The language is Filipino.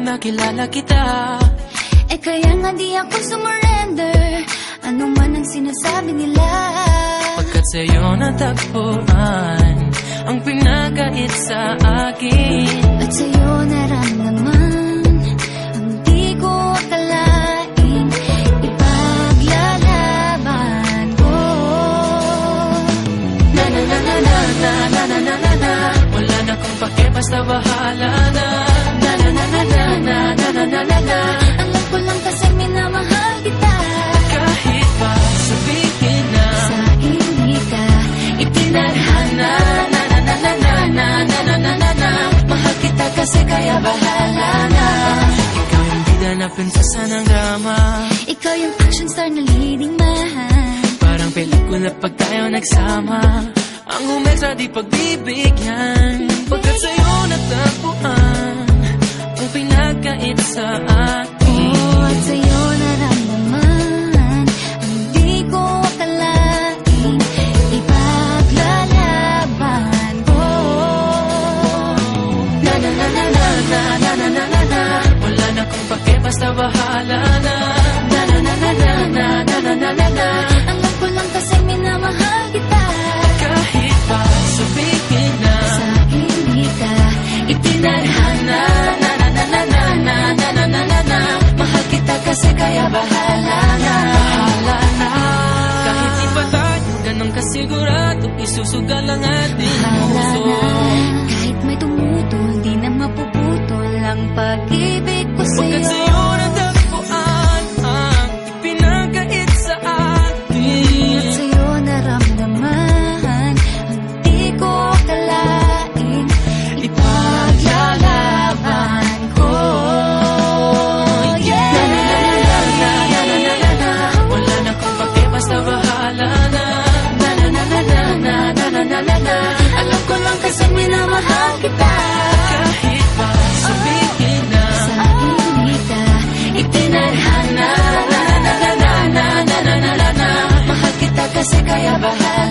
nung nakilala kita. Eh kaya nga di ako sumurrender, ano man ang sinasabi nila. Pagkat sa'yo natagpuan ang pinagkait sa akin, at sa'yo naramdaman ang di ko akalaing ipaglalaban ko. Na na na na na na na na na na na. Wala na kong pake, basta bahala na. Na na na na na na na na na na na. Alam ko lang kasi minamahal kita. Kahit pa sabihin na Sa hindi ka itinadhana. Na na na na na na na na na na na. Mahal kita kasi kaya bahala na. Ikaw yung bida na prinsesa ng drama. ikaw yung action star na leading man. Parang pelikula pag tayo nagsama. Ang umextra di pagbibigyan. Pagkat sa'yo natagpuan ang pinagkait sa akin. Oh, at sa'yo naramdaman ang di ko akalaing ipaglalaban ko. Na na na na na na na na na na na. Wala na kong pake, basta bahala na. Na na na na na na na na na na na. Alam ko lang kasi minamahal kita. Kahit pa sabihin na Sa hindi ka itinadhana. Na na na na na na na na na na na. Mahal kita kasi kaya bahala na. Bahala na. Kahit di pa tayo ganun kasigurado, isusugal ang ating bahala puso. na. Kahit may tumutol, di na mapuputol ang pag-ibig ko Pagkat sa'yo. sa'yo natagpuan ang ipinagkait sa akin. At sa'yo naramdaman ang di ko akalaing ipaglalaban ko. Yeah! Na na na na na na na na na na. Wala na kong pake, basta bahala na. Na na na na na na na na na na na. Alam ko lang kasi minamahal kita. Kahit pa sabihin na Sa hindi ka itinadhana. Na na na na na na na na na na. mahal kita kasi kaya bahala